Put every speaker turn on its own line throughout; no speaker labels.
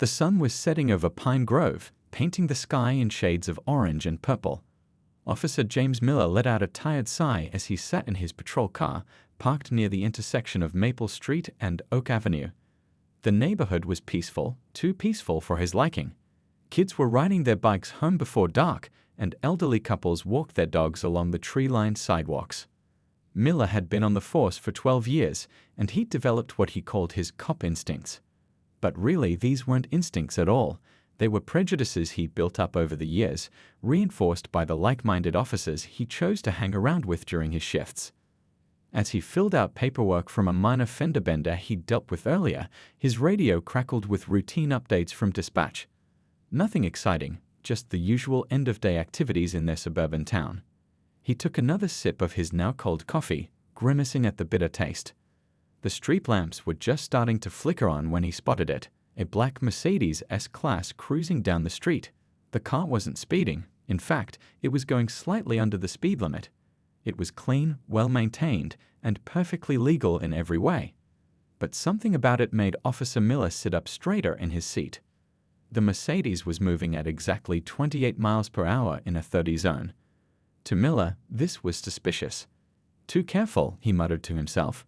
The sun was setting over Pine Grove, painting the sky in shades of orange and purple. Officer James Miller let out a tired sigh as he sat in his patrol car, parked near the intersection of Maple Street and Oak Avenue. The neighborhood was peaceful, too peaceful for his liking. Kids were riding their bikes home before dark, and elderly couples walked their dogs along the tree-lined sidewalks. Miller had been on the force for 12 years, and he'd developed what he called his cop instincts. But really, these weren't instincts at all. They were prejudices he built up over the years, reinforced by the like-minded officers he chose to hang around with during his shifts. As he filled out paperwork from a minor fender bender he'd dealt with earlier, his radio crackled with routine updates from dispatch. Nothing exciting, just the usual end-of-day activities in their suburban town. He took another sip of his now-cold coffee, grimacing at the bitter taste. The street lamps were just starting to flicker on when he spotted it, a black Mercedes S-Class cruising down the street. The car wasn't speeding. In fact, it was going slightly under the speed limit. It was clean, well-maintained, and perfectly legal in every way. But something about it made Officer Miller sit up straighter in his seat. The Mercedes was moving at exactly 28 miles per hour in a 30 zone. To Miller, this was suspicious. Too careful, he muttered to himself.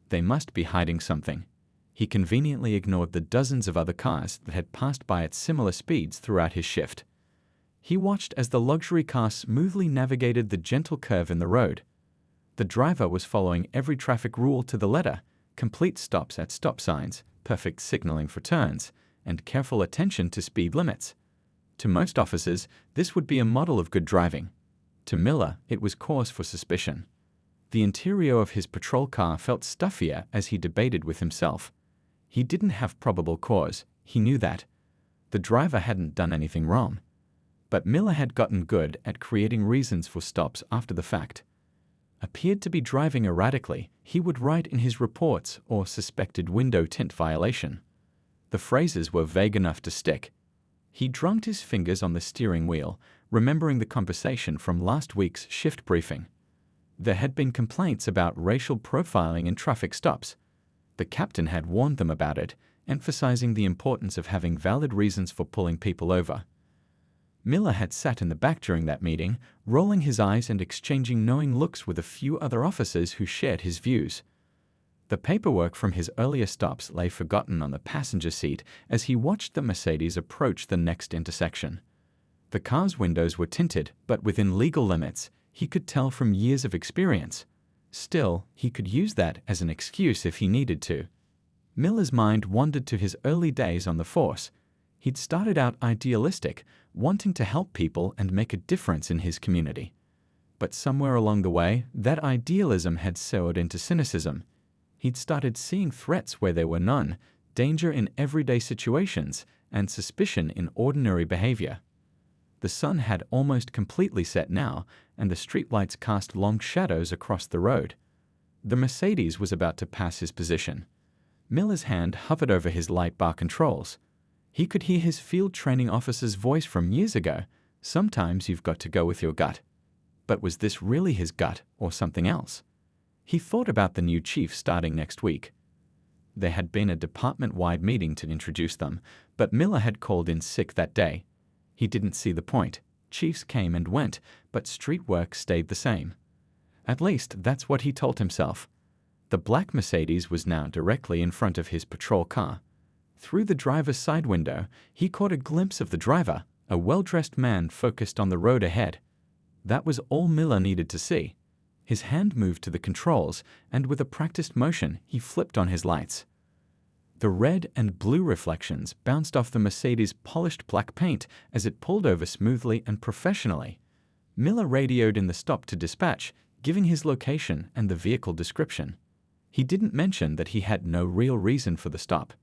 They must be hiding something. He conveniently ignored the dozens of other cars that had passed by at similar speeds throughout his shift. He watched as the luxury car smoothly navigated the gentle curve in the road. The driver was following every traffic rule to the letter: complete stops at stop signs, perfect signaling for turns, and careful attention to speed limits. To most officers, this would be a model of good driving. To Miller, it was cause for suspicion. The interior of his patrol car felt stuffier as he debated with himself. He didn't have probable cause, he knew that. The driver hadn't done anything wrong. But Miller had gotten good at creating reasons for stops after the fact. Appeared to be driving erratically, he would write in his reports, or suspected window tint violation. The phrases were vague enough to stick. He drummed his fingers on the steering wheel, remembering the conversation from last week's shift briefing. There had been complaints about racial profiling in traffic stops. The captain had warned them about it, emphasizing the importance of having valid reasons for pulling people over. Miller had sat in the back during that meeting, rolling his eyes and exchanging knowing looks with a few other officers who shared his views. The paperwork from his earlier stops lay forgotten on the passenger seat as he watched the Mercedes approach the next intersection. The car's windows were tinted, but within legal limits, he could tell from years of experience. Still, he could use that as an excuse if he needed to. Miller's mind wandered to his early days on the force. He'd started out idealistic, wanting to help people and make a difference in his community. But somewhere along the way, that idealism had soured into cynicism. He'd started seeing threats where there were none, danger in everyday situations, and suspicion in ordinary behavior. The sun had almost completely set now, and the streetlights cast long shadows across the road. The Mercedes was about to pass his position. Miller's hand hovered over his light bar controls. He could hear his field training officer's voice from years ago. Sometimes you've got to go with your gut. But was this really his gut, or something else? He thought about the new chief starting next week. There had been a department-wide meeting to introduce them, but Miller had called in sick that day. He didn't see the point. Chiefs came and went, but street work stayed the same. At least, that's what he told himself. The black Mercedes was now directly in front of his patrol car. Through the driver's side window, he caught a glimpse of the driver, a well-dressed man focused on the road ahead. That was all Miller needed to see. His hand moved to the controls, and with a practiced motion, he flipped on his lights. The red and blue reflections bounced off the Mercedes' polished black paint as it pulled over smoothly and professionally. Miller radioed in the stop to dispatch, giving his location and the vehicle description. He didn't mention that he had no real reason for the stop.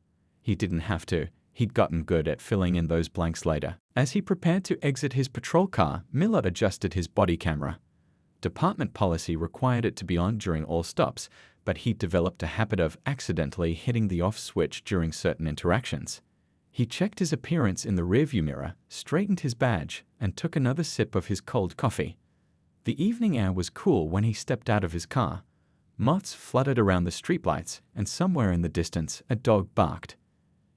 He didn't have to. He'd gotten good at filling in those blanks later. As he prepared to exit his patrol car, Miller adjusted his body camera. Department policy required it to be on during all stops, but he'd developed a habit of accidentally hitting the off switch during certain interactions. He checked his appearance in the rearview mirror, straightened his badge, and took another sip of his cold coffee. The evening air was cool when he stepped out of his car. Moths fluttered around the streetlights, and somewhere in the distance, a dog barked.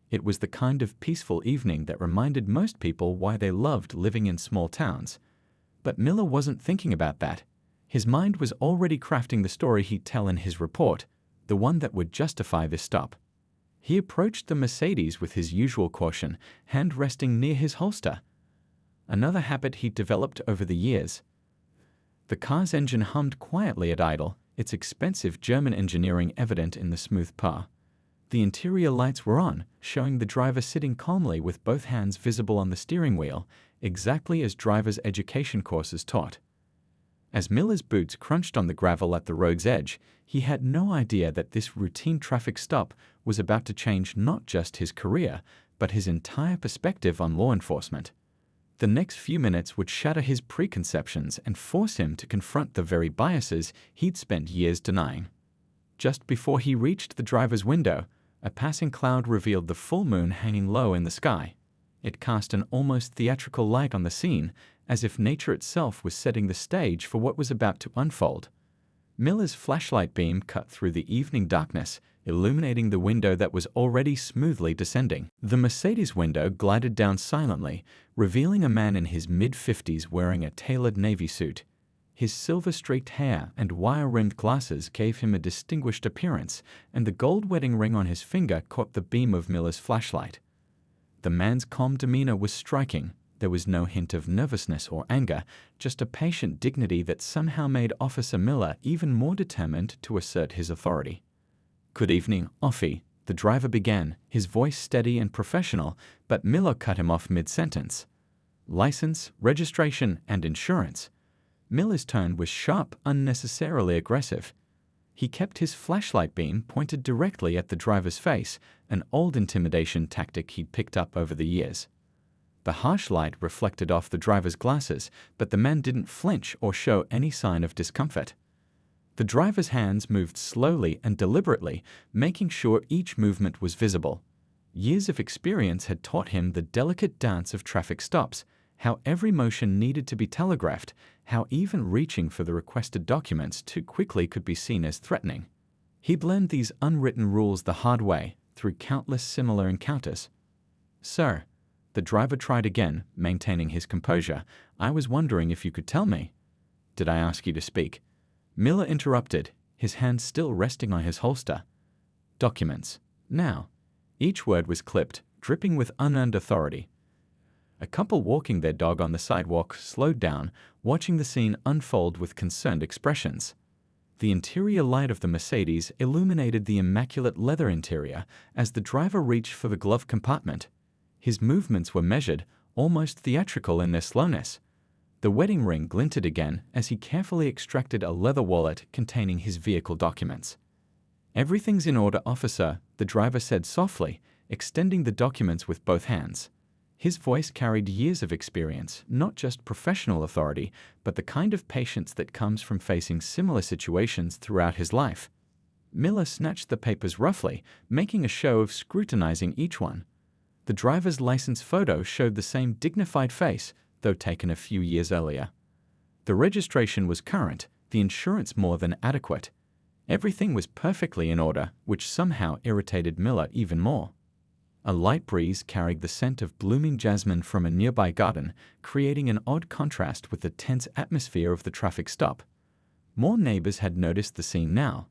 It was the kind of peaceful evening that reminded most people why they loved living in small towns. But Miller wasn't thinking about that. His mind was already crafting the story he'd tell in his report, the one that would justify this stop. He approached the Mercedes with his usual caution, hand resting near his holster. Another habit he'd developed over the years. The car's engine hummed quietly at idle, its expensive German engineering evident in the smooth purr. The interior lights were on, showing the driver sitting calmly with both hands visible on the steering wheel, exactly as driver's education courses taught. As Miller's boots crunched on the gravel at the road's edge, he had no idea that this routine traffic stop was about to change not just his career, but his entire perspective on law enforcement. The next few minutes would shatter his preconceptions and force him to confront the very biases he'd spent years denying. Just before he reached the driver's window, a passing cloud revealed the full moon hanging low in the sky. It cast an almost theatrical light on the scene, as if nature itself was setting the stage for what was about to unfold. Miller's flashlight beam cut through the evening darkness, illuminating the window that was already smoothly descending. The Mercedes window glided down silently, revealing a man in his mid-50s wearing a tailored navy suit. His silver-streaked hair and wire-rimmed glasses gave him a distinguished appearance, and the gold wedding ring on his finger caught the beam of Miller's flashlight. The man's calm demeanor was striking. There was no hint of nervousness or anger, just a patient dignity that somehow made Officer Miller even more determined to assert his authority. "Good evening, Offie," the driver began, his voice steady and professional, but Miller cut him off mid-sentence. "License, registration, and insurance." Miller's tone was sharp, unnecessarily aggressive. He kept his flashlight beam pointed directly at the driver's face, an old intimidation tactic he'd picked up over the years. The harsh light reflected off the driver's glasses, but the man didn't flinch or show any sign of discomfort. The driver's hands moved slowly and deliberately, making sure each movement was visible. Years of experience had taught him the delicate dance of traffic stops, how every motion needed to be telegraphed, how even reaching for the requested documents too quickly could be seen as threatening. He learned these unwritten rules the hard way, through countless similar encounters. "Sir," the driver tried again, maintaining his composure, "I was wondering if you could tell me." "Did I ask you to speak?" Miller interrupted, his hand still resting on his holster. "Documents. Now." Each word was clipped, dripping with unearned authority. A couple walking their dog on the sidewalk slowed down, watching the scene unfold with concerned expressions. The interior light of the Mercedes illuminated the immaculate leather interior as the driver reached for the glove compartment. His movements were measured, almost theatrical in their slowness. The wedding ring glinted again as he carefully extracted a leather wallet containing his vehicle documents. "Everything's in order, officer," the driver said softly, extending the documents with both hands. His voice carried years of experience, not just professional authority, but the kind of patience that comes from facing similar situations throughout his life. Miller snatched the papers roughly, making a show of scrutinizing each one. The driver's license photo showed the same dignified face, though taken a few years earlier. The registration was current, the insurance more than adequate. Everything was perfectly in order, which somehow irritated Miller even more. A light breeze carried the scent of blooming jasmine from a nearby garden, creating an odd contrast with the tense atmosphere of the traffic stop. More neighbors had noticed the scene now.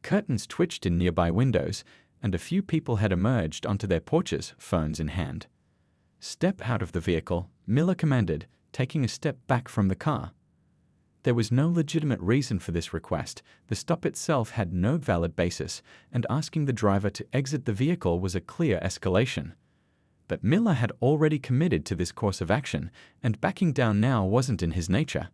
Curtains twitched in nearby windows, and a few people had emerged onto their porches, phones in hand. "Step out of the vehicle," Miller commanded, taking a step back from the car. There was no legitimate reason for this request. The stop itself had no valid basis, and asking the driver to exit the vehicle was a clear escalation. But Miller had already committed to this course of action, and backing down now wasn't in his nature.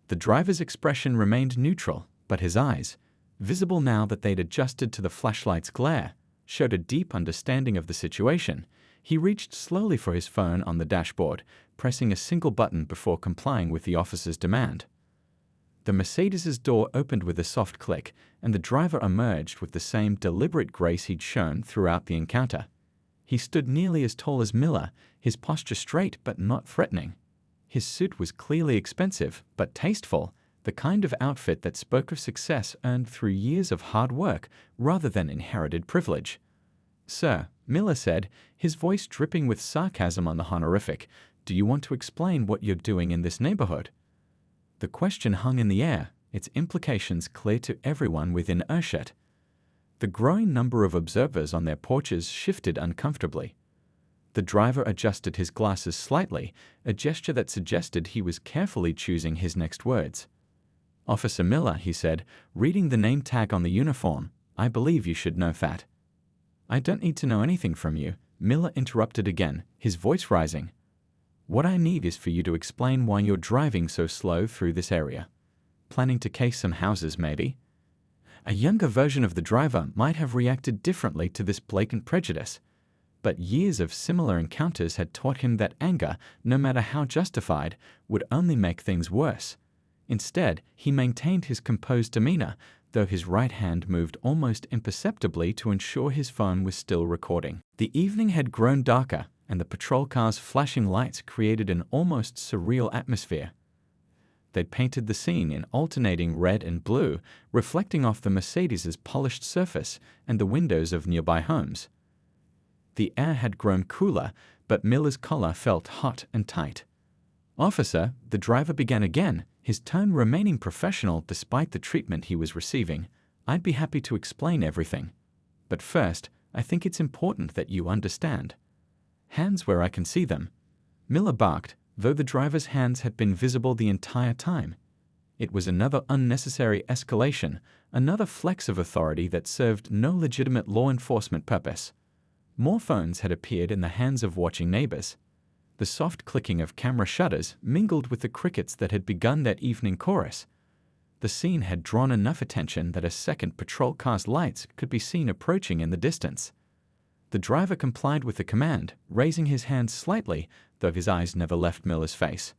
The driver's expression remained neutral, but his eyes, visible now that they'd adjusted to the flashlight's glare, showed a deep understanding of the situation. He reached slowly for his phone on the dashboard, pressing a single button before complying with the officer's demand. The Mercedes's door opened with a soft click, and the driver emerged with the same deliberate grace he'd shown throughout the encounter. He stood nearly as tall as Miller, his posture straight but not threatening. His suit was clearly expensive, but tasteful, the kind of outfit that spoke of success earned through years of hard work rather than inherited privilege. "Sir," Miller said, his voice dripping with sarcasm on the honorific. "Do you want to explain what you're doing in this neighborhood?" The question hung in the air, its implications clear to everyone within earshot. The growing number of observers on their porches shifted uncomfortably. The driver adjusted his glasses slightly, a gesture that suggested he was carefully choosing his next words. "Officer Miller," he said, reading the name tag on the uniform, "I believe you should know that." "I don't need to know anything from you," Miller interrupted again, his voice rising. "What I need is for you to explain why you're driving so slow through this area. Planning to case some houses, maybe?" A younger version of the driver might have reacted differently to this blatant prejudice, but years of similar encounters had taught him that anger, no matter how justified, would only make things worse. Instead, he maintained his composed demeanor, though his right hand moved almost imperceptibly to ensure his phone was still recording. The evening had grown darker, and the patrol car's flashing lights created an almost surreal atmosphere. They'd painted the scene in alternating red and blue, reflecting off the Mercedes's polished surface and the windows of nearby homes. The air had grown cooler, but Miller's collar felt hot and tight. "Officer," the driver began again, his tone remaining professional despite the treatment he was receiving, "I'd be happy to explain everything. But first, I think it's important that you understand." "Hands where I can see them," Miller barked, though the driver's hands had been visible the entire time. It was another unnecessary escalation, another flex of authority that served no legitimate law enforcement purpose. More phones had appeared in the hands of watching neighbors. The soft clicking of camera shutters mingled with the crickets that had begun that evening chorus. The scene had drawn enough attention that a second patrol car's lights could be seen approaching in the distance. The driver complied with the command, raising his hand slightly, though his eyes never left Miller's face.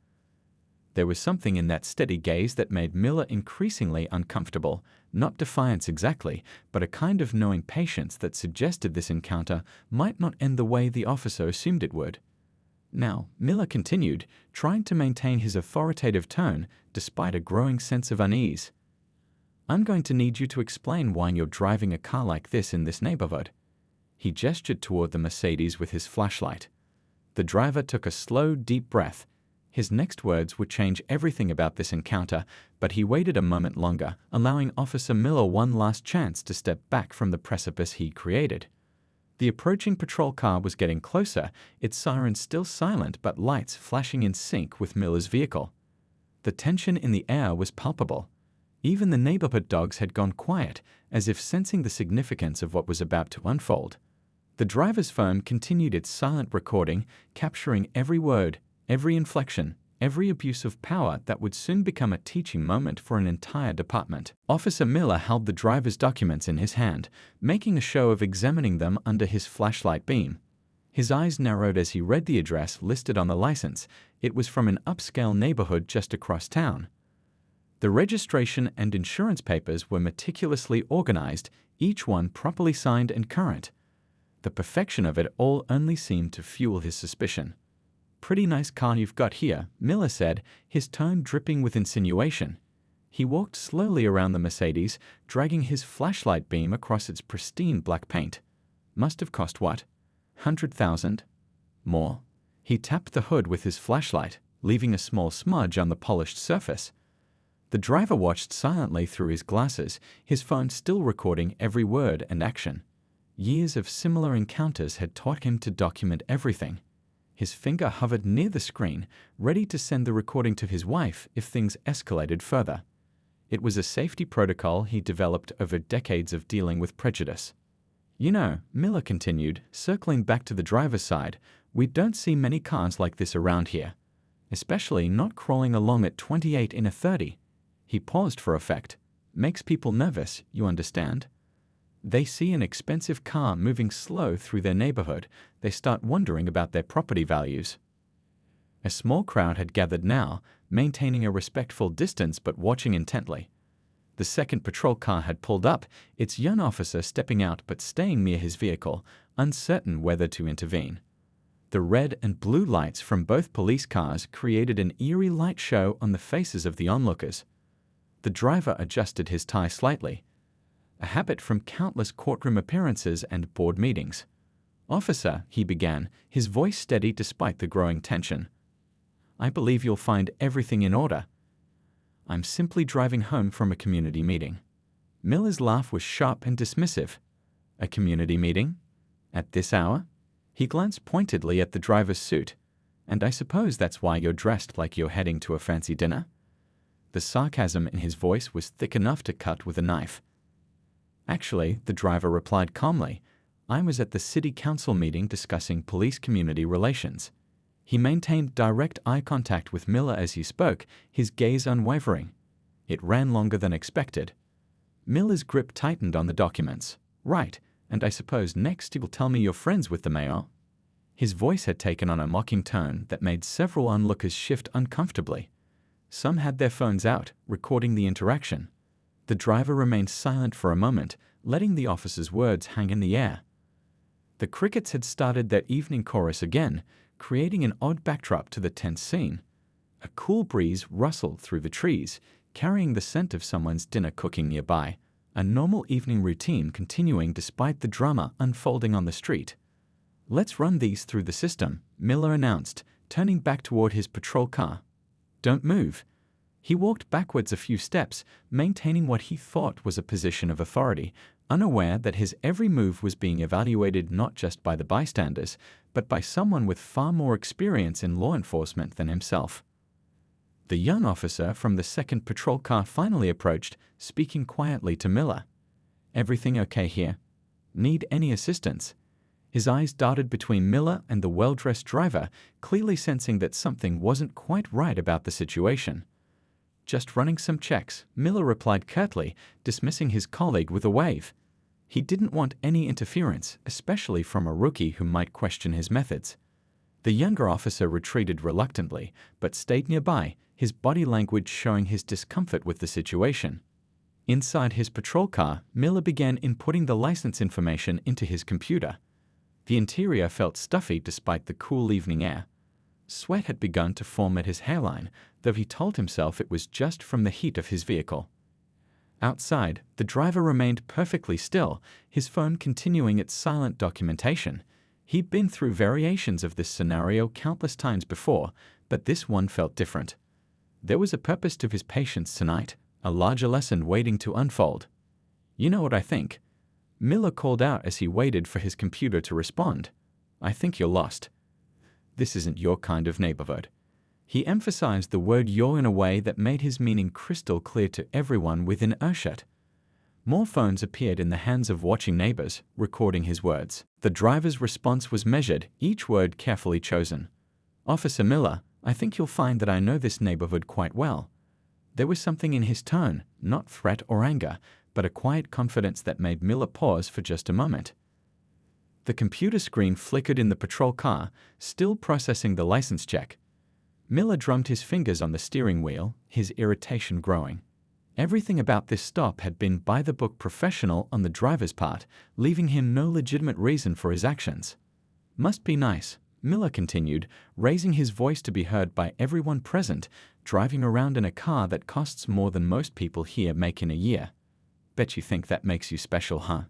There was something in that steady gaze that made Miller increasingly uncomfortable, not defiance exactly, but a kind of knowing patience that suggested this encounter might not end the way the officer assumed it would. Now, Miller continued, trying to maintain his authoritative tone despite a growing sense of unease. "I'm going to need you to explain why you're driving a car like this in this neighborhood." He gestured toward the Mercedes with his flashlight. The driver took a slow, deep breath. His next words would change everything about this encounter, but he waited a moment longer, allowing Officer Miller one last chance to step back from the precipice he created. The approaching patrol car was getting closer, its siren still silent but lights flashing in sync with Miller's vehicle. The tension in the air was palpable. Even the neighborhood dogs had gone quiet, as if sensing the significance of what was about to unfold. The driver's phone continued its silent recording, capturing every word, every inflection, every abuse of power that would soon become a teaching moment for an entire department. Officer Miller held the driver's documents in his hand, making a show of examining them under his flashlight beam. His eyes narrowed as he read the address listed on the license. It was from an upscale neighborhood just across town. The registration and insurance papers were meticulously organized, each one properly signed and current. The perfection of it all only seemed to fuel his suspicion. "Pretty nice car you've got here," Miller said, his tone dripping with insinuation. He walked slowly around the Mercedes, dragging his flashlight beam across its pristine black paint. "Must have cost what? 100,000? More?" He tapped the hood with his flashlight, leaving a small smudge on the polished surface. The driver watched silently through his glasses, his phone still recording every word and action. Years of similar encounters had taught him to document everything. His finger hovered near the screen, ready to send the recording to his wife if things escalated further. It was a safety protocol he developed over decades of dealing with prejudice. "You know," Miller continued, circling back to the driver's side, "we don't see many cars like this around here. Especially not crawling along at 28 in a 30. He paused for effect. "Makes people nervous, you understand? They see an expensive car moving slow through their neighborhood. They start wondering about their property values." A small crowd had gathered now, maintaining a respectful distance but watching intently. The second patrol car had pulled up, its young officer stepping out but staying near his vehicle, uncertain whether to intervene. The red and blue lights from both police cars created an eerie light show on the faces of the onlookers. The driver adjusted his tie slightly, a habit from countless courtroom appearances and board meetings. "Officer," he began, his voice steady despite the growing tension. "I believe you'll find everything in order. I'm simply driving home from a community meeting." Miller's laugh was sharp and dismissive. "A community meeting? At this hour?" He glanced pointedly at the driver's suit. "And I suppose that's why you're dressed like you're heading to a fancy dinner?" The sarcasm in his voice was thick enough to cut with a knife. "Actually," the driver replied calmly, "I was at the city council meeting discussing police-community relations." He maintained direct eye contact with Miller as he spoke, his gaze unwavering. It ran longer than expected. Miller's grip tightened on the documents. "Right, and I suppose next you'll tell me you're friends with the mayor?" His voice had taken on a mocking tone that made several onlookers shift uncomfortably. Some had their phones out, recording the interaction. The driver remained silent for a moment, letting the officer's words hang in the air. The crickets had started their evening chorus again, creating an odd backdrop to the tense scene. A cool breeze rustled through the trees, carrying the scent of someone's dinner cooking nearby, a normal evening routine continuing despite the drama unfolding on the street. "Let's run these through the system," Miller announced, turning back toward his patrol car. "Don't move." He walked backwards a few steps, maintaining what he thought was a position of authority, unaware that his every move was being evaluated not just by the bystanders, but by someone with far more experience in law enforcement than himself. The young officer from the second patrol car finally approached, speaking quietly to Miller. "Everything okay here? Need any assistance?" His eyes darted between Miller and the well-dressed driver, clearly sensing that something wasn't quite right about the situation. "Just running some checks," Miller replied curtly, dismissing his colleague with a wave. He didn't want any interference, especially from a rookie who might question his methods. The younger officer retreated reluctantly, but stayed nearby, his body language showing his discomfort with the situation. Inside his patrol car, Miller began inputting the license information into his computer. The interior felt stuffy despite the cool evening air. Sweat had begun to form at his hairline, though he told himself it was just from the heat of his vehicle. Outside, the driver remained perfectly still, his phone continuing its silent documentation. He'd been through variations of this scenario countless times before, but this one felt different. There was a purpose to his patience tonight, a larger lesson waiting to unfold. "You know what I think?" Miller called out as he waited for his computer to respond. "I think you're lost. This isn't your kind of neighborhood." He emphasized the word "your" in a way that made his meaning crystal clear to everyone within earshot. More phones appeared in the hands of watching neighbors, recording his words. The driver's response was measured, each word carefully chosen. "Officer Miller, I think you'll find that I know this neighborhood quite well." There was something in his tone, not threat or anger, but a quiet confidence that made Miller pause for just a moment. The computer screen flickered in the patrol car, still processing the license check. Miller drummed his fingers on the steering wheel, his irritation growing. Everything about this stop had been by-the-book professional on the driver's part, leaving him no legitimate reason for his actions. "Must be nice," Miller continued, raising his voice to be heard by everyone present, driving around in a car that costs more than most people here make in a year. "Bet you think that makes you special, huh?"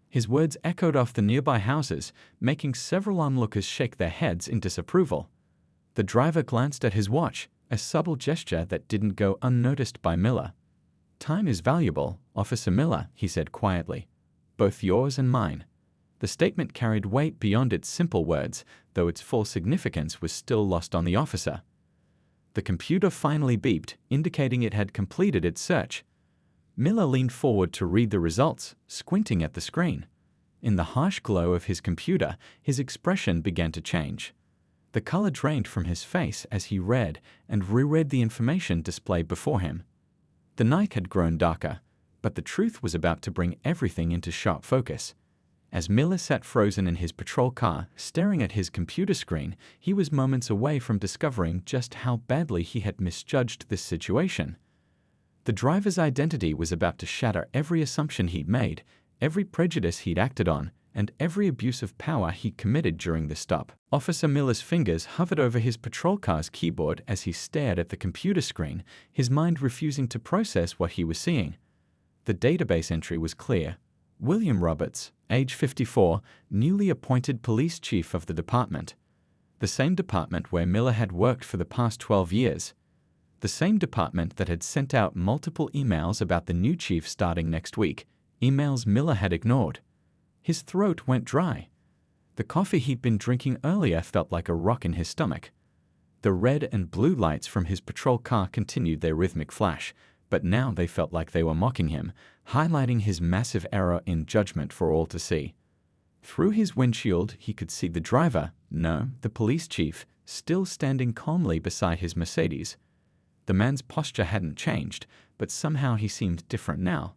His words echoed off the nearby houses, making several onlookers shake their heads in disapproval. The driver glanced at his watch, a subtle gesture that didn't go unnoticed by Miller. "Time is valuable, Officer Miller," he said quietly. "Both yours and mine." The statement carried weight beyond its simple words, though its full significance was still lost on the officer. The computer finally beeped, indicating it had completed its search. Miller leaned forward to read the results, squinting at the screen. In the harsh glow of his computer, his expression began to change. The color drained from his face as he read and reread the information displayed before him. The night had grown darker, but the truth was about to bring everything into sharp focus. As Miller sat frozen in his patrol car, staring at his computer screen, he was moments away from discovering just how badly he had misjudged this situation. The driver's identity was about to shatter every assumption he'd made, every prejudice he'd acted on, and every abuse of power he'd committed during the stop. Officer Miller's fingers hovered over his patrol car's keyboard as he stared at the computer screen, his mind refusing to process what he was seeing. The database entry was clear. William Roberts, age 54, newly appointed police chief of the department. The same department where Miller had worked for the past 12 years. The same department that had sent out multiple emails about the new chief starting next week, emails Miller had ignored. His throat went dry. The coffee he'd been drinking earlier felt like a rock in his stomach. The red and blue lights from his patrol car continued their rhythmic flash, but now they felt like they were mocking him, highlighting his massive error in judgment for all to see. Through his windshield, he could see the driver, no, the police chief, still standing calmly beside his Mercedes. The man's posture hadn't changed, but somehow he seemed different now.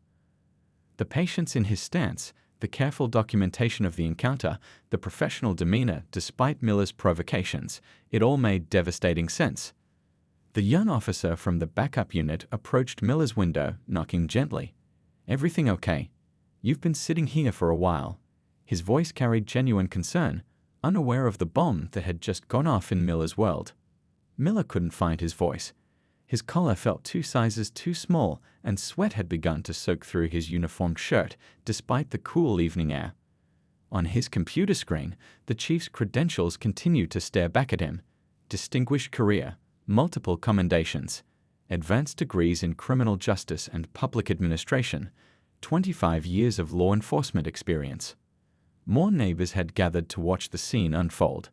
The patience in his stance, the careful documentation of the encounter, the professional demeanor despite Miller's provocations, it all made devastating sense. The young officer from the backup unit approached Miller's window, knocking gently. "Everything okay? You've been sitting here for a while." His voice carried genuine concern, unaware of the bomb that had just gone off in Miller's world. Miller couldn't find his voice. His collar felt 2 sizes too small, and sweat had begun to soak through his uniformed shirt, despite the cool evening air. On his computer screen, the chief's credentials continued to stare back at him. Distinguished career, multiple commendations, advanced degrees in criminal justice and public administration, 25 years of law enforcement experience. More neighbors had gathered to watch the scene unfold.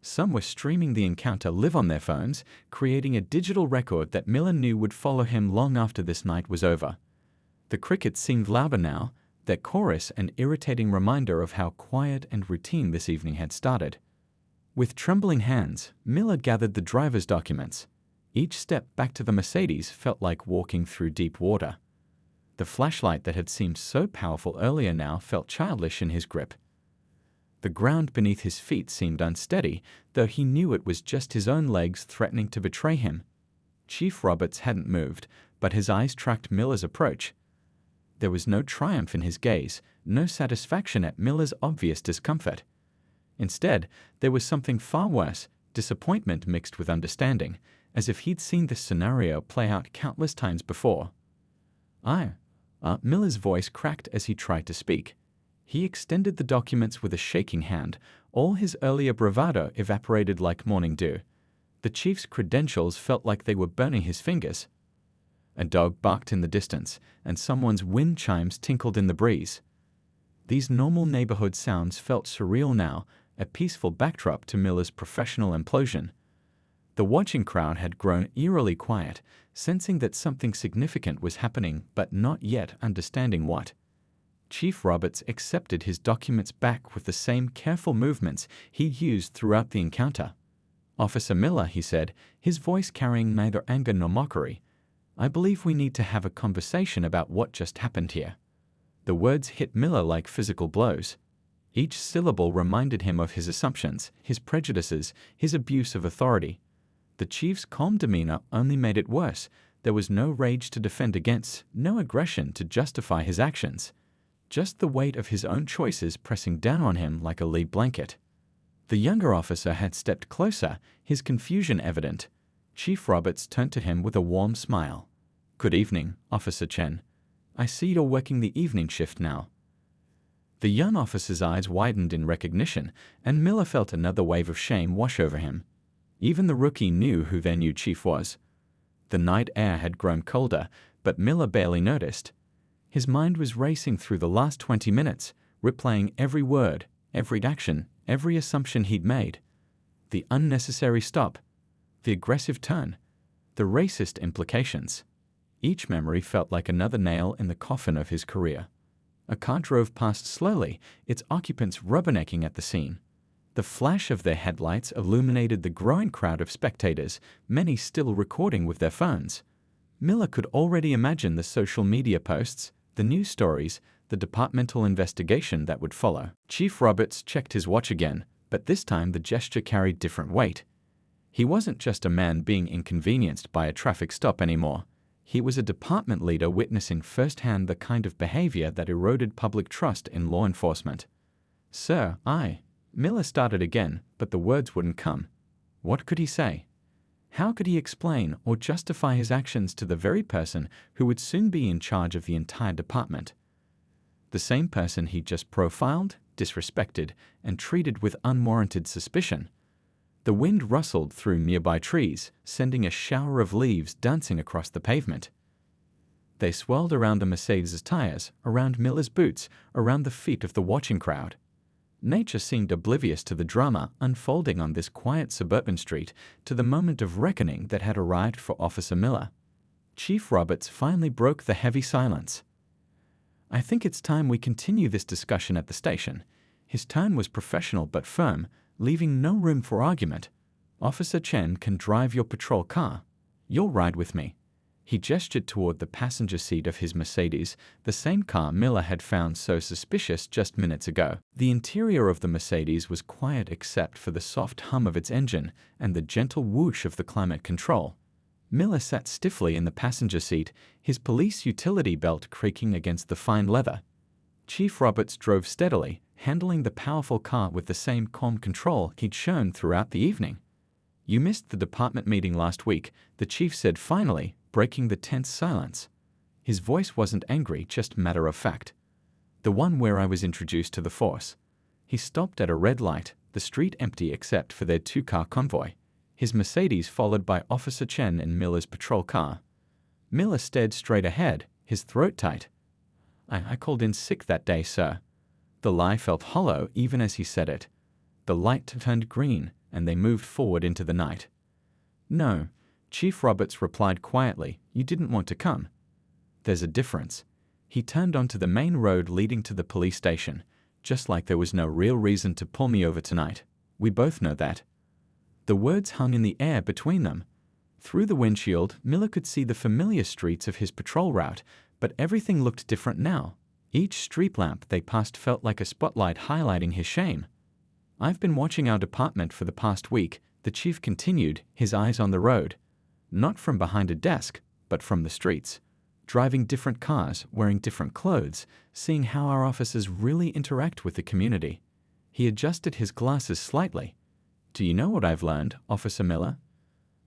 Some were streaming the encounter live on their phones, creating a digital record that Miller knew would follow him long after this night was over. The crickets seemed louder now, their chorus an irritating reminder of how quiet and routine this evening had started. With trembling hands, Miller gathered the driver's documents. Each step back to the Mercedes felt like walking through deep water. The flashlight that had seemed so powerful earlier now felt childish in his grip. The ground beneath his feet seemed unsteady, though he knew it was just his own legs threatening to betray him. Chief Roberts hadn't moved, but his eyes tracked Miller's approach. There was no triumph in his gaze, no satisfaction at Miller's obvious discomfort. Instead, there was something far worse, disappointment mixed with understanding, as if he'd seen this scenario play out countless times before. Miller's voice cracked as he tried to speak. He extended the documents with a shaking hand. All his earlier bravado evaporated like morning dew. The chief's credentials felt like they were burning his fingers. A dog barked in the distance, and someone's wind chimes tinkled in the breeze. These normal neighborhood sounds felt surreal now, a peaceful backdrop to Miller's professional implosion. The watching crowd had grown eerily quiet, sensing that something significant was happening but not yet understanding what. Chief Roberts accepted his documents back with the same careful movements he'd used throughout the encounter. "Officer Miller," he said, his voice carrying neither anger nor mockery, "I believe we need to have a conversation about what just happened here." The words hit Miller like physical blows. Each syllable reminded him of his assumptions, his prejudices, his abuse of authority. The chief's calm demeanor only made it worse. There was no rage to defend against, no aggression to justify his actions. Just the weight of his own choices pressing down on him like a lead blanket. The younger officer had stepped closer, his confusion evident. Chief Roberts turned to him with a warm smile. "Good evening, Officer Chen. I see you're working the evening shift now." The young officer's eyes widened in recognition, and Miller felt another wave of shame wash over him. Even the rookie knew who their new chief was. The night air had grown colder, but Miller barely noticed. His mind was racing through the last 20 minutes, replaying every word, every action, every assumption he'd made. The unnecessary stop, the aggressive turn, the racist implications. Each memory felt like another nail in the coffin of his career. A car drove past slowly, its occupants rubbernecking at the scene. The flash of their headlights illuminated the growing crowd of spectators, many still recording with their phones. Miller could already imagine the social media posts, the news stories, the departmental investigation that would follow. Chief Roberts checked his watch again, but this time the gesture carried different weight. He wasn't just a man being inconvenienced by a traffic stop anymore. He was a department leader witnessing firsthand the kind of behavior that eroded public trust in law enforcement. "Sir, Miller started again, but the words wouldn't come. What could he say? How could he explain or justify his actions to the very person who would soon be in charge of the entire department? The same person he just profiled, disrespected, and treated with unwarranted suspicion. The wind rustled through nearby trees, sending a shower of leaves dancing across the pavement. They swirled around the Mercedes' tires, around Miller's boots, around the feet of the watching crowd. Nature seemed oblivious to the drama unfolding on this quiet suburban street, to the moment of reckoning that had arrived for Officer Miller. Chief Roberts finally broke the heavy silence. "I think it's time we continue this discussion at the station." His tone was professional but firm, leaving no room for argument. "Officer Chen can drive your patrol car. You'll ride with me." He gestured toward the passenger seat of his Mercedes, the same car Miller had found so suspicious just minutes ago. The interior of the Mercedes was quiet except for the soft hum of its engine and the gentle whoosh of the climate control. Miller sat stiffly in the passenger seat, his police utility belt creaking against the fine leather. Chief Roberts drove steadily, handling the powerful car with the same calm control he'd shown throughout the evening. "You missed the department meeting last week," the chief said finally, breaking the tense silence. His voice wasn't angry, just matter of fact. "The one where I was introduced to the force." He stopped at a red light, the street empty except for their two-car convoy. His Mercedes followed by Officer Chen and Miller's patrol car. Miller stared straight ahead, his throat tight. I called in sick that day, sir." The lie felt hollow even as he said it. The light turned green, and they moved forward into the night. "No," Chief Roberts replied quietly, "you didn't want to come." "There's a difference." He turned onto the main road leading to the police station. "Just like there was no real reason to pull me over tonight. We both know that." The words hung in the air between them. Through the windshield, Miller could see the familiar streets of his patrol route, but everything looked different now. Each street lamp they passed felt like a spotlight highlighting his shame. "I've been watching our department for the past week," the chief continued, his eyes on the road. "Not from behind a desk, but from the streets. Driving different cars, wearing different clothes, seeing how our officers really interact with the community." He adjusted his glasses slightly. "Do you know what I've learned, Officer Miller?"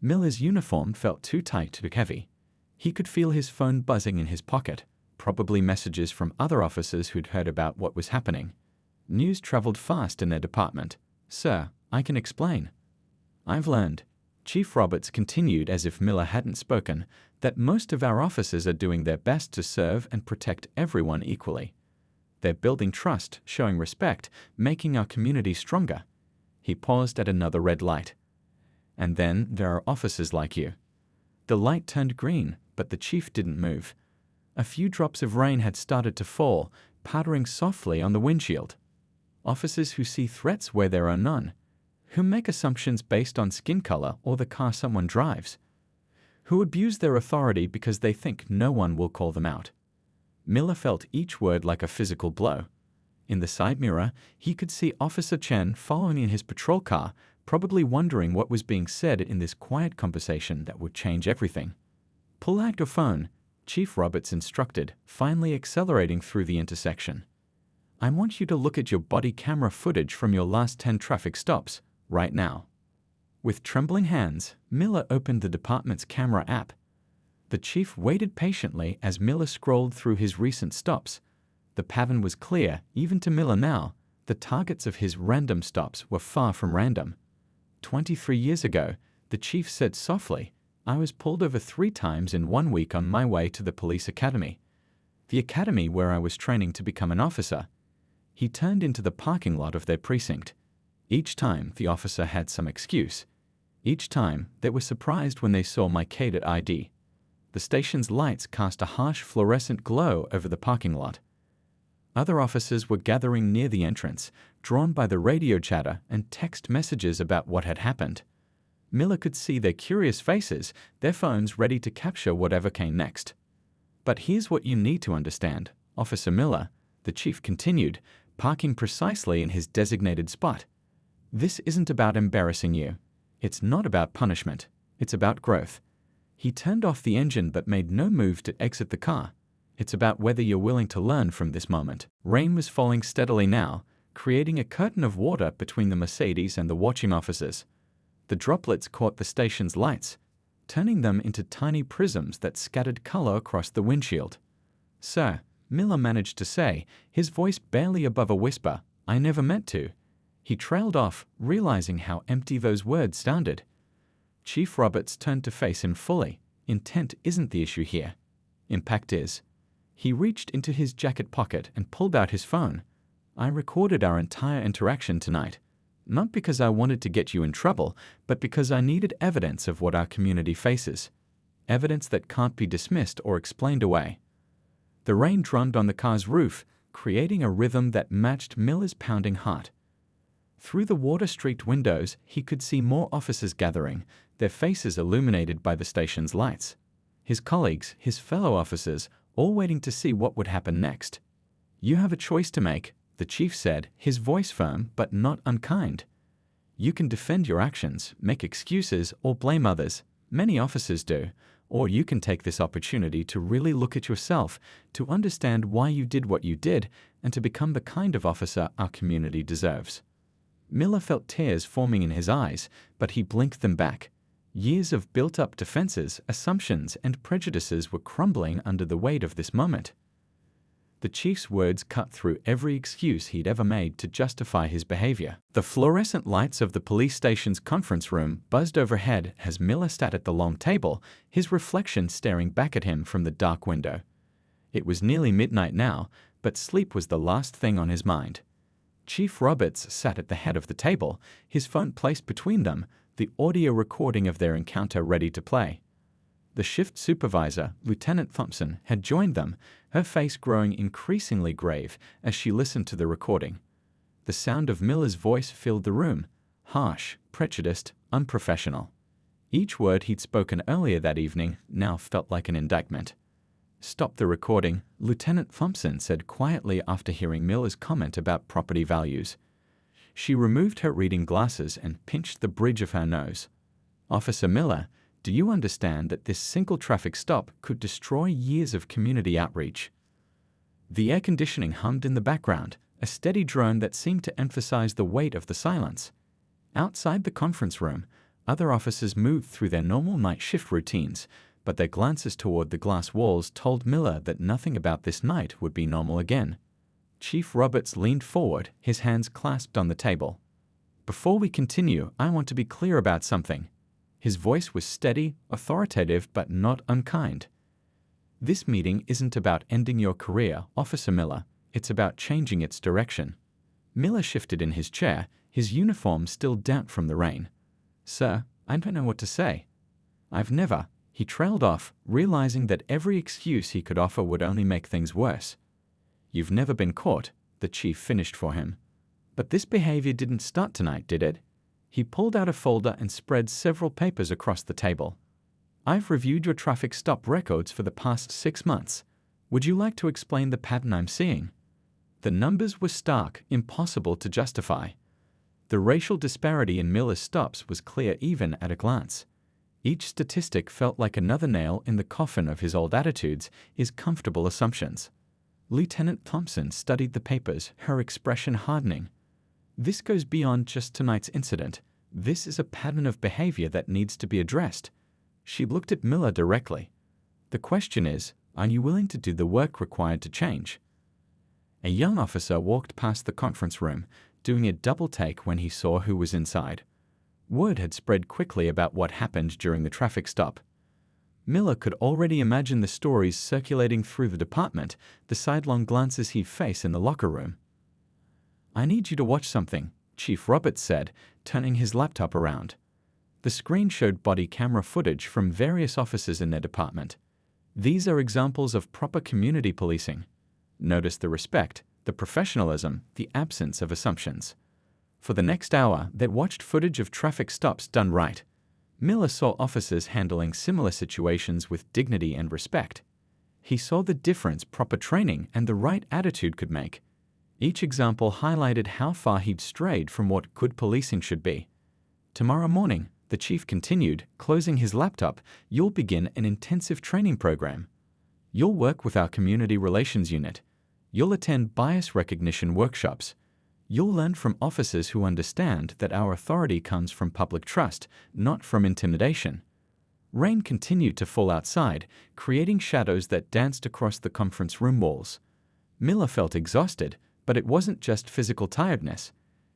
Miller's uniform felt too tight, too heavy. He could feel his phone buzzing in his pocket, probably messages from other officers who'd heard about what was happening. News traveled fast in their department. "Sir, I can explain." "I've learned," Chief Roberts continued as if Miller hadn't spoken, "that most of our officers are doing their best to serve and protect everyone equally. They're building trust, showing respect, making our community stronger." He paused at another red light. "And then there are officers like you." The light turned green, but the chief didn't move. A few drops of rain had started to fall, pattering softly on the windshield. Officers who see threats where there are none. Who make assumptions based on skin color or the car someone drives. Who abuse their authority because they think no one will call them out. Miller felt each word like a physical blow. In the side mirror, he could see Officer Chen following in his patrol car, probably wondering what was being said in this quiet conversation that would change everything. "Pull out your phone," Chief Roberts instructed, finally accelerating through the intersection. "I want you to look at your body camera footage from your last 10 traffic stops, right now." With trembling hands, Miller opened the department's camera app. The chief waited patiently as Miller scrolled through his recent stops. The pattern was clear, even to Miller now. The targets of his random stops were far from random. 23 years ago, the chief said softly, "I was pulled over 3 times in 1 week on my way to the police academy. The academy where I was training to become an officer." He turned into the parking lot of their precinct. Each time, the officer had some excuse. Each time, they were surprised when they saw my cadet ID. The station's lights cast a harsh fluorescent glow over the parking lot. Other officers were gathering near the entrance, drawn by the radio chatter and text messages about what had happened. Miller could see their curious faces, their phones ready to capture whatever came next. "But here's what you need to understand, Officer Miller," the chief continued, parking precisely in his designated spot. "This isn't about embarrassing you. It's not about punishment. It's about growth." He turned off the engine but made no move to exit the car. "It's about whether you're willing to learn from this moment." Rain was falling steadily now, creating a curtain of water between the Mercedes and the watching officers. The droplets caught the station's lights, turning them into tiny prisms that scattered color across the windshield. "Sir," Miller managed to say, his voice barely above a whisper, "I never meant to." He trailed off, realizing how empty those words sounded. Chief Roberts turned to face him fully. Intent isn't the issue here. Impact is. He reached into his jacket pocket and pulled out his phone. "I recorded our entire interaction tonight. Not because I wanted to get you in trouble, but because I needed evidence of what our community faces. Evidence that can't be dismissed or explained away." The rain drummed on the car's roof, creating a rhythm that matched Miller's pounding heart. Through the water-streaked windows, he could see more officers gathering, their faces illuminated by the station's lights. His colleagues, his fellow officers, all waiting to see what would happen next. "You have a choice to make," the chief said, his voice firm but not unkind. "You can defend your actions, make excuses, or blame others. Many officers do. Or you can take this opportunity to really look at yourself, to understand why you did what you did, and to become the kind of officer our community deserves." Miller felt tears forming in his eyes, but he blinked them back. Years of built-up defenses, assumptions, and prejudices were crumbling under the weight of this moment. The chief's words cut through every excuse he'd ever made to justify his behavior. The fluorescent lights of the police station's conference room buzzed overhead as Miller sat at the long table, his reflection staring back at him from the dark window. It was nearly midnight now, but sleep was the last thing on his mind. Chief Roberts sat at the head of the table, his phone placed between them, the audio recording of their encounter ready to play. The shift supervisor, Lieutenant Thompson, had joined them, her face growing increasingly grave as she listened to the recording. The sound of Miller's voice filled the room, harsh, prejudiced, unprofessional. Each word he'd spoken earlier that evening now felt like an indictment. "Stop the recording," Lieutenant Thompson said quietly after hearing Miller's comment about property values. She removed her reading glasses and pinched the bridge of her nose. "Officer Miller, do you understand that this single traffic stop could destroy years of community outreach?" The air conditioning hummed in the background, a steady drone that seemed to emphasize the weight of the silence. Outside the conference room, other officers moved through their normal night shift routines, but their glances toward the glass walls told Miller that nothing about this night would be normal again. Chief Roberts leaned forward, his hands clasped on the table. "Before we continue, I want to be clear about something." His voice was steady, authoritative, but not unkind. "This meeting isn't about ending your career, Officer Miller. It's about changing its direction." Miller shifted in his chair, his uniform still damp from the rain. "Sir, I don't know what to say. I've never—" He trailed off, realizing that every excuse he could offer would only make things worse. "You've never been caught," the chief finished for him. "But this behavior didn't start tonight, did it?" He pulled out a folder and spread several papers across the table. "I've reviewed your traffic stop records for the past 6 months. Would you like to explain the pattern I'm seeing?" The numbers were stark, impossible to justify. The racial disparity in Miller's stops was clear even at a glance. Each statistic felt like another nail in the coffin of his old attitudes, his comfortable assumptions. Lieutenant Thompson studied the papers, her expression hardening. "This goes beyond just tonight's incident. This is a pattern of behavior that needs to be addressed." She looked at Miller directly. "The question is, are you willing to do the work required to change?" A young officer walked past the conference room, doing a double take when he saw who was inside. Word had spread quickly about what happened during the traffic stop. Miller could already imagine the stories circulating through the department, the sidelong glances he'd face in the locker room. "I need you to watch something," Chief Roberts said, turning his laptop around. The screen showed body camera footage from various officers in their department. "These are examples of proper community policing. Notice the respect, the professionalism, the absence of assumptions." For the next hour, they watched footage of traffic stops done right. Miller saw officers handling similar situations with dignity and respect. He saw the difference proper training and the right attitude could make. Each example highlighted how far he'd strayed from what good policing should be. "Tomorrow morning," the chief continued, closing his laptop, "you'll begin an intensive training program. You'll work with our community relations unit. You'll attend bias recognition workshops. You'll learn from officers who understand that our authority comes from public trust, not from intimidation." Rain continued to fall outside, creating shadows that danced across the conference room walls. Miller felt exhausted, but it wasn't just physical tiredness.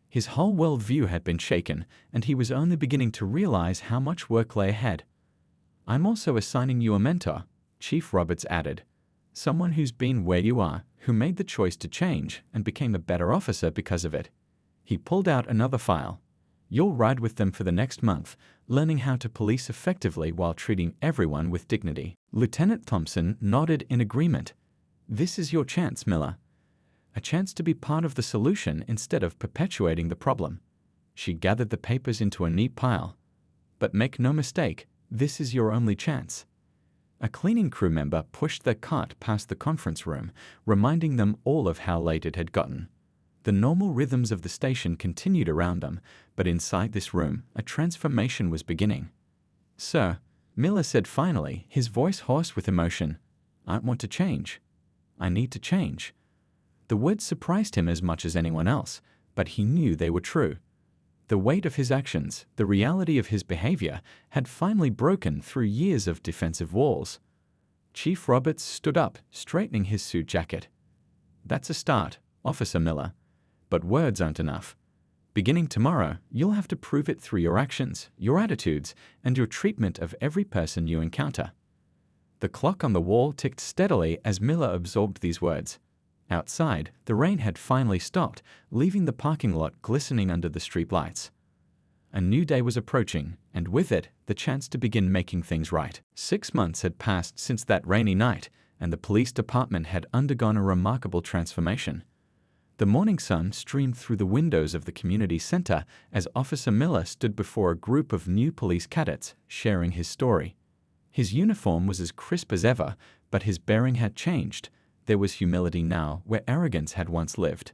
His whole worldview had been shaken, and he was only beginning to realize how much work lay ahead. "I'm also assigning you a mentor," Chief Roberts added. "Someone who's been where you are, who made the choice to change and became a better officer because of it." He pulled out another file. "You'll ride with them for the next month, learning how to police effectively while treating everyone with dignity." Lieutenant Thompson nodded in agreement. "This is your chance, Miller. A chance to be part of the solution instead of perpetuating the problem." She gathered the papers into a neat pile. "But make no mistake, this is your only chance." A cleaning crew member pushed their cart past the conference room, reminding them all of how late it had gotten. The normal rhythms of the station continued around them, but inside this room, a transformation was beginning. "Sir," Miller said finally, his voice hoarse with emotion, "I want to change. I need to change." The words surprised him as much as anyone else, but he knew they were true. The weight of his actions, the reality of his behavior, had finally broken through years of defensive walls. Chief Roberts stood up, straightening his suit jacket. "That's a start, Officer Miller. But words aren't enough. Beginning tomorrow, you'll have to prove it through your actions, your attitudes, and your treatment of every person you encounter." The clock on the wall ticked steadily as Miller absorbed these words. Outside, the rain had finally stopped, leaving the parking lot glistening under the streetlights. A new day was approaching, and with it, the chance to begin making things right. 6 months had passed since that rainy night, and the police department had undergone a remarkable transformation. The morning sun streamed through the windows of the community center as Officer Miller stood before a group of new police cadets, sharing his story. His uniform was as crisp as ever, but his bearing had changed. There was humility now where arrogance had once lived.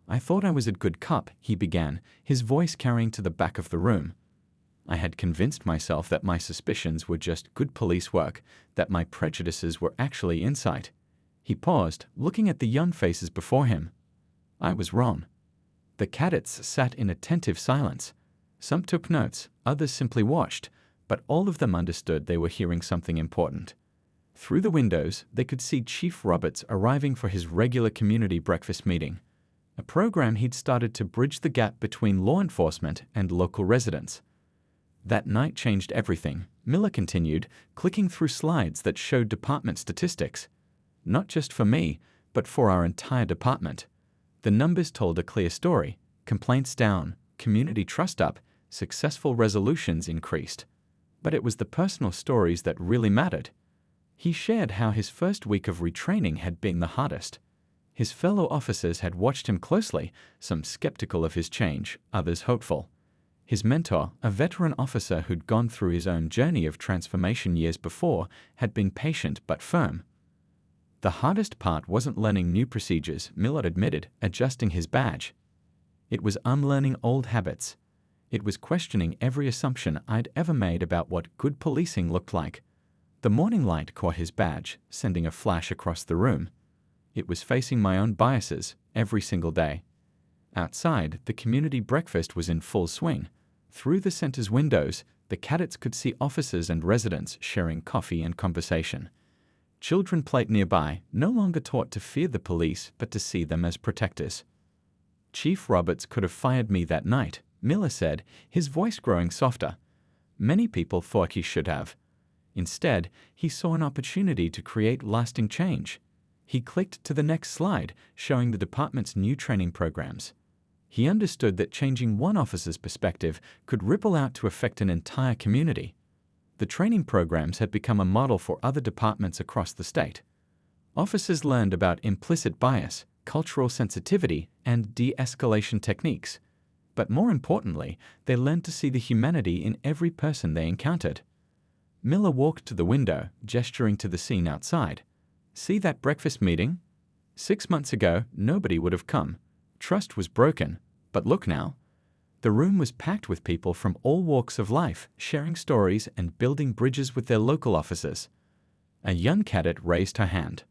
"I thought I was a good cop," he began, his voice carrying to the back of the room. "I had convinced myself that my suspicions were just good police work, that my prejudices were actually insight." He paused, looking at the young faces before him. "I was wrong." The cadets sat in attentive silence. Some took notes, others simply watched, but all of them understood they were hearing something important. Through the windows, they could see Chief Roberts arriving for his regular community breakfast meeting, a program he'd started to bridge the gap between law enforcement and local residents. "That night changed everything," Miller continued, clicking through slides that showed department statistics. "Not just for me, but for our entire department. The numbers told a clear story. Complaints down, community trust up, successful resolutions increased. But it was the personal stories that really mattered." He shared how his first week of retraining had been the hardest. His fellow officers had watched him closely, some skeptical of his change, others hopeful. His mentor, a veteran officer who'd gone through his own journey of transformation years before, had been patient but firm. The hardest part wasn't learning new procedures, Miller admitted, adjusting his badge. It was unlearning old habits. It was questioning every assumption I'd ever made about what good policing looked like. The morning light caught his badge, sending a flash across the room. It was facing my own biases every single day. Outside, the community breakfast was in full swing. Through the center's windows, the cadets could see officers and residents sharing coffee and conversation. Children played nearby, no longer taught to fear the police but to see them as protectors. "Chief Roberts could have fired me that night," Miller said, his voice growing softer. "Many people thought he should have. Instead, he saw an opportunity to create lasting change." He clicked to the next slide, showing the department's new training programs. He understood that changing one officer's perspective could ripple out to affect an entire community. The training programs had become a model for other departments across the state. Officers learned about implicit bias, cultural sensitivity, and de-escalation techniques. But more importantly, they learned to see the humanity in every person they encountered. Miller walked to the window, gesturing to the scene outside. "See that breakfast meeting? 6 months ago, nobody would have come. Trust was broken. But look now." The room was packed with people from all walks of life, sharing stories and building bridges with their local officers. A young cadet raised her hand.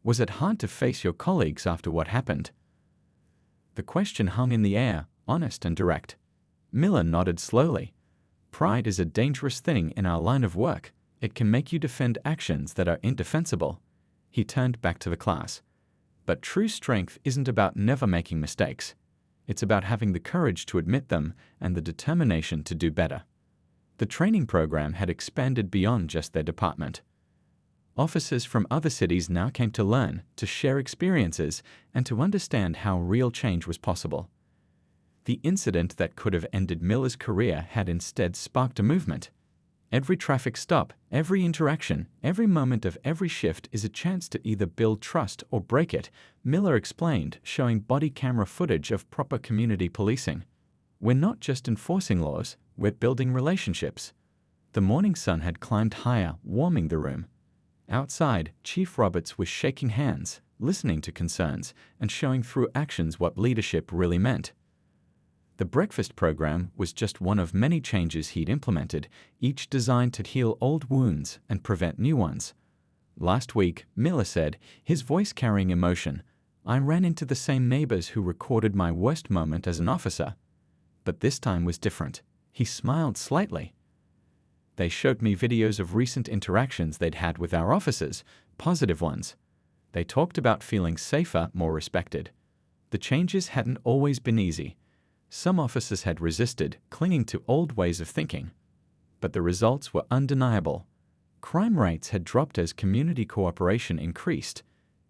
"Was it hard to face your colleagues after what happened?" The question hung in the air, honest and direct. Miller nodded slowly. "Pride is a dangerous thing in our line of work. It can make you defend actions that are indefensible." He turned back to the class. But true strength isn't about never making mistakes. It's about having the courage to admit them and the determination to do better. The training program had expanded beyond just their department. Officers from other cities now came to learn, to share experiences, and to understand how real change was possible. The incident that could have ended Miller's career had instead sparked a movement. Every traffic stop, every interaction, every moment of every shift is a chance to either build trust or break it, Miller explained, showing body camera footage of proper community policing. We're not just enforcing laws, we're building relationships. The morning sun had climbed higher, warming the room. Outside, Chief Roberts was shaking hands, listening to concerns, and showing through actions what leadership really meant. The breakfast program was just one of many changes he'd implemented, each designed to heal old wounds and prevent new ones. Last week, Miller said, his voice carrying emotion, "I ran into the same neighbors who recorded my worst moment as an officer. But this time was different." He smiled slightly. "They showed me videos of recent interactions they'd had with our officers, positive ones. They talked about feeling safer, more respected. The changes hadn't always been easy. Some officers had resisted, clinging to old ways of thinking. But the results were undeniable. Crime rates had dropped as community cooperation increased.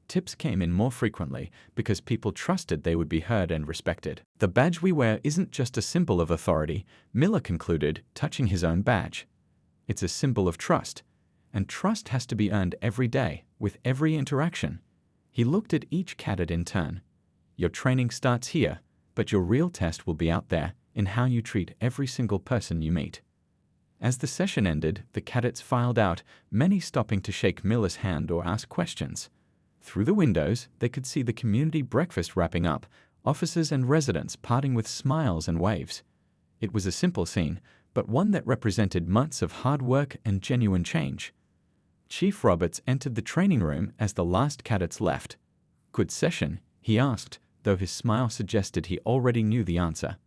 Tips came in more frequently because people trusted they would be heard and respected. The badge we wear isn't just a symbol of authority," Miller concluded, touching his own badge. "It's a symbol of trust. And trust has to be earned every day, with every interaction." He looked at each cadet in turn. "Your training starts here, but your real test will be out there, in how you treat every single person you meet." As the session ended, the cadets filed out, many stopping to shake Miller's hand or ask questions. Through the windows, they could see the community breakfast wrapping up, officers and residents parting with smiles and waves. It was a simple scene, but one that represented months of hard work and genuine change. Chief Roberts entered the training room as the last cadets left. "Good session?" he asked, though his smile suggested he already knew the answer.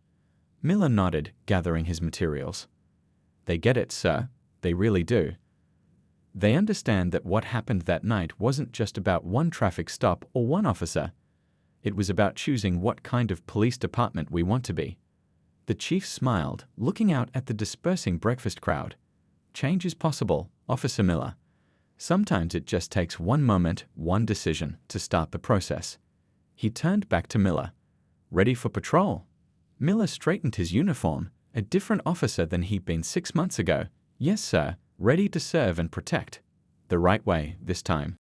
Miller nodded, gathering his materials. "They get it, sir. They really do. They understand that what happened that night wasn't just about one traffic stop or one officer. It was about choosing what kind of police department we want to be." The chief smiled, looking out at the dispersing breakfast crowd. "Change is possible, Officer Miller. Sometimes it just takes one moment, one decision, to start the process." He turned back to Miller. "Ready for patrol?" Miller straightened his uniform, a different officer than he'd been 6 months ago. "Yes, sir. Ready to serve and protect. The right way, this time."